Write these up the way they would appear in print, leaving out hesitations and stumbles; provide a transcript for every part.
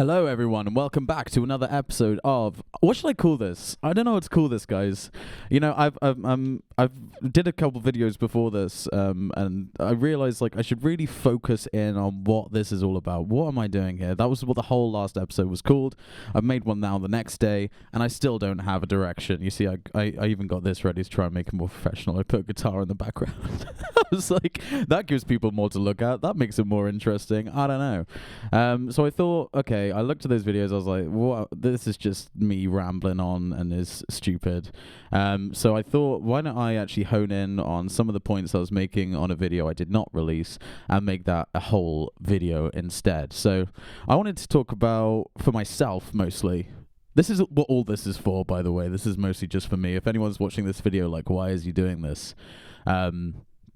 Hello, everyone, and welcome back to another episode of what should I call this? I don't know what to call this, guys. You know, I've did a couple videos before this, and I realized like I should really focus in on what this is all about. What am I doing here? That was what the whole last episode was called. I've made one now the next day, and I still don't have a direction. You see, I even got this ready to try and make it more professional. I put a guitar in the background. I was like, that gives people more to look at. That makes it more interesting. I don't know. So I thought, okay. I looked at those videos. I was like, "What? This is just me rambling on and is stupid." So I thought, why don't I actually hone in on some of the points I was making on a video I did not release and make that a whole video instead. So I wanted to talk about, for myself mostly. This is what all this is for, by the way. This is mostly just for me. If anyone's watching this video, like, why is he doing this?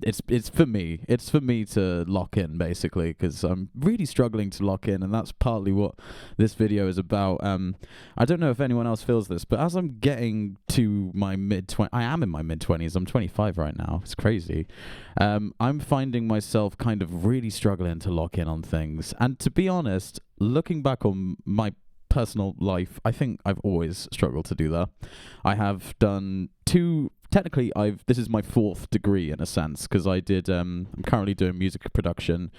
It's for me. It's for me to lock in, basically, because I'm really struggling to lock in, and that's partly what this video is about. I don't know if anyone else feels this, but as I'm getting to my mid-20s, I am in my mid-20s. I'm 25 right now. It's crazy. I'm finding myself kind of really struggling to lock in on things. And to be honest, looking back on my personal life, I think I've always struggled to do that. I have done technically this is my fourth degree in a sense, because I did I'm currently doing music production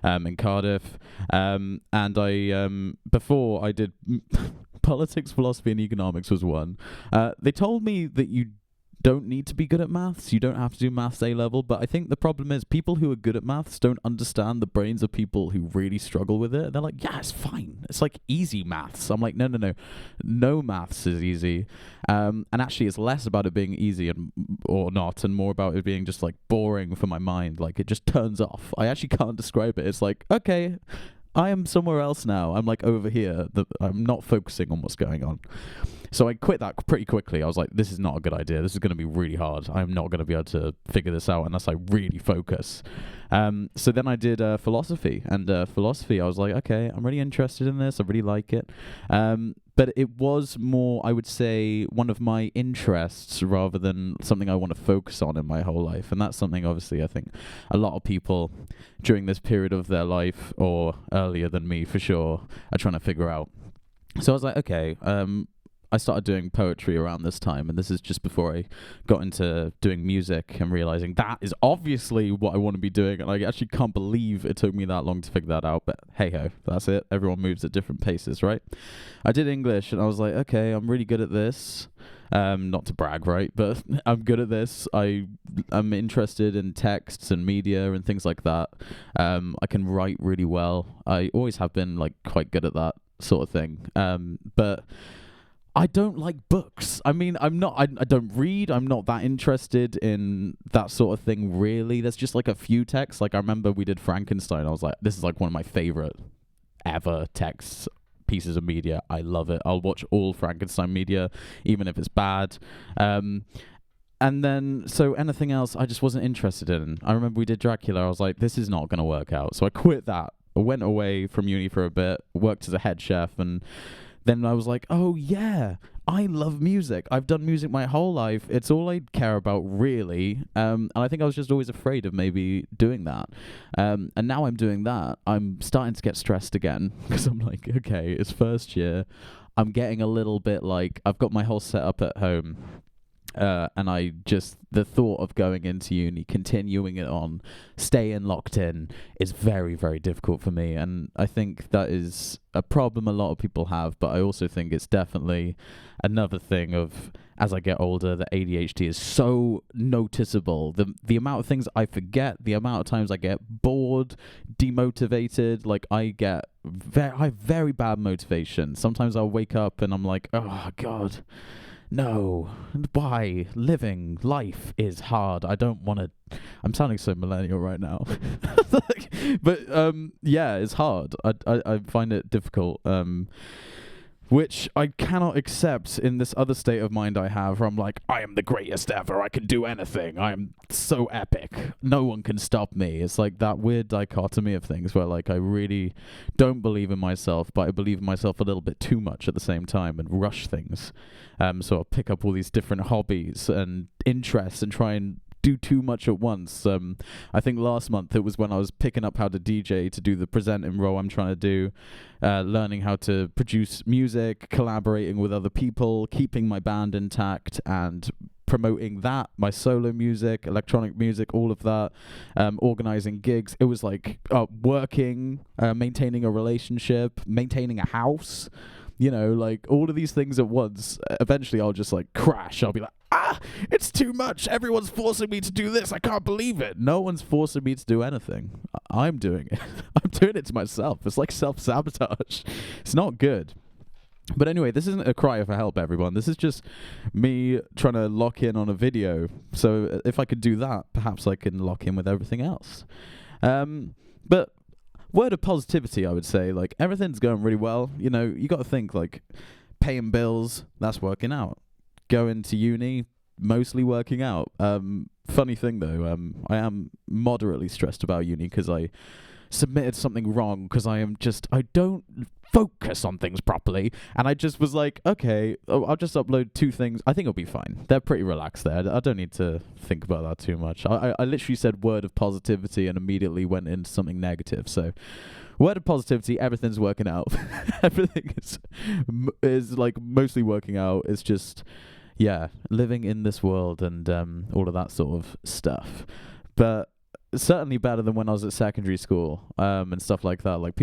in Cardiff, and I before I did politics, philosophy and economics was one. They told me that you don't need to be good at maths. You don't have to do maths A level, but I think the problem is people who are good at maths don't understand the brains of people who really struggle with it. They're like, yeah, it's fine. It's like easy maths. I'm like, no maths is easy. And actually it's less about it being easy or not, and more about it being just like boring for my mind. Like it just turns off. I actually can't describe it. It's like, okay, I am somewhere else now. I'm like over here. I'm not focusing on what's going on. So I quit that pretty quickly. I was like, this is not a good idea. This is going to be really hard. I'm not going to be able to figure this out unless I really focus. So then I did philosophy. And philosophy, I was like, okay, I'm really interested in this. I really like it. But it was more, I would say, one of my interests rather than something I want to focus on in my whole life. And that's something, obviously, I think a lot of people during this period of their life, or earlier than me for sure, are trying to figure out. So I was like, okay, I started doing poetry around this time, and this is just before I got into doing music and realizing that is obviously what I want to be doing, and I actually can't believe it took me that long to figure that out, but hey-ho, that's it. Everyone moves at different paces, right? I did English, and I was like, okay, I'm really good at this. Not to brag, right? But I'm good at this. I'm interested in texts and media and things like that. I can write really well. I always have been like quite good at that sort of thing. But I don't like books. I mean, I don't read. I'm not that interested in that sort of thing, really. There's just like a few texts. Like I remember we did Frankenstein. I was like, this is like one of my favorite ever texts, pieces of media. I love it. I'll watch all Frankenstein media, even if it's bad. And then, so anything else I just wasn't interested in. I remember we did Dracula. I was like, this is not going to work out. So I quit that. I went away from uni for a bit, worked as a head chef, and then I was like, oh yeah, I love music. I've done music my whole life. It's all I care about, really. And I think I was just always afraid of maybe doing that. And now I'm doing that. I'm starting to get stressed again because I'm like, okay, it's first year. I'm getting a little bit like, I've got my whole setup at home. And the thought of going into uni, continuing it on, staying locked in is very, very difficult for me. And I think that is a problem a lot of people have, but I also think it's definitely another thing of, as I get older, the ADHD is so noticeable. The amount of things I forget, the amount of times I get bored, demotivated, like I have very bad motivation. Sometimes I'll wake up and I'm like, oh God, no, why? Living life is hard. I don't want to. I'm sounding so millennial right now. But yeah, it's hard. I find it difficult. Which I cannot accept in this other state of mind I have, where I'm like, I am the greatest ever, I can do anything, I am so epic, no one can stop me. It's like that weird dichotomy of things where like I really don't believe in myself, but I believe in myself a little bit too much at the same time and rush things. So I'll pick up all these different hobbies and interests and try and do too much at once. I think last month it was when I was picking up how to DJ to do the presenting role I'm trying to do, learning how to produce music, collaborating with other people, keeping my band intact, and promoting that, my solo music, electronic music, all of that, organizing gigs. It was like working, maintaining a relationship, maintaining a house, you know, like all of these things at once. Eventually I'll just like crash. I'll be like, it's too much. Everyone's forcing me to do this. I can't believe it. No one's forcing me to do anything. I'm doing it. I'm doing it to myself. It's like self-sabotage. It's not good. But anyway, this isn't a cry for help, everyone. This is just me trying to lock in on a video. So if I could do that, perhaps I can lock in with everything else. But word of positivity, I would say, like, everything's going really well. You know, you got to think, like, paying bills, that's working out. Going to uni, mostly working out. Funny thing, though, I am moderately stressed about uni because I submitted something wrong because I don't focus on things properly, and I just was like, okay, I'll just upload 2 things. I think it'll be fine. They're pretty relaxed there. I don't need to think about that too much. I literally said word of positivity and immediately went into something negative. So word of positivity, everything's working out. Everything is like mostly working out. It's just, yeah, living in this world and all of that sort of stuff. But certainly better than when I was at secondary school and stuff like that. Like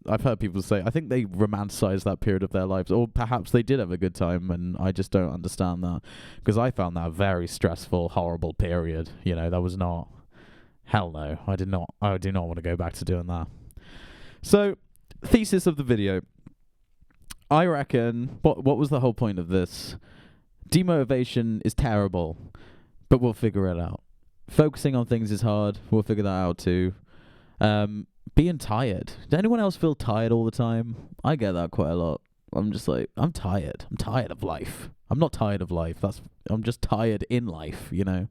I've heard people say, I think they romanticize that period of their lives, or perhaps they did have a good time, and I just don't understand that, because I found that a very stressful, horrible period. You know, that was not, hell no, I do not want to go back to doing that. So, thesis of the video. I reckon, what was the whole point of this? Demotivation is terrible, but we'll figure it out. Focusing on things is hard, we'll figure that out too. Being tired. Does anyone else feel tired all the time? I get that quite a lot. I'm just like, I'm tired. I'm tired of life. I'm not tired of life. I'm just tired in life, you know?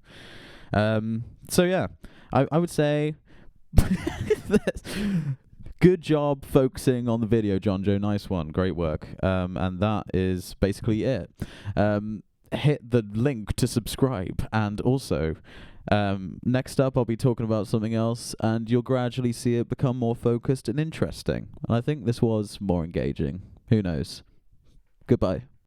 So yeah, I would say good job focusing on the video, Jon-Joe. Nice one. Great work. And that is basically it. Hit the link to subscribe, and also next up I'll be talking about something else, and you'll gradually see it become more focused and interesting, and I think this was more engaging. Who knows? Goodbye.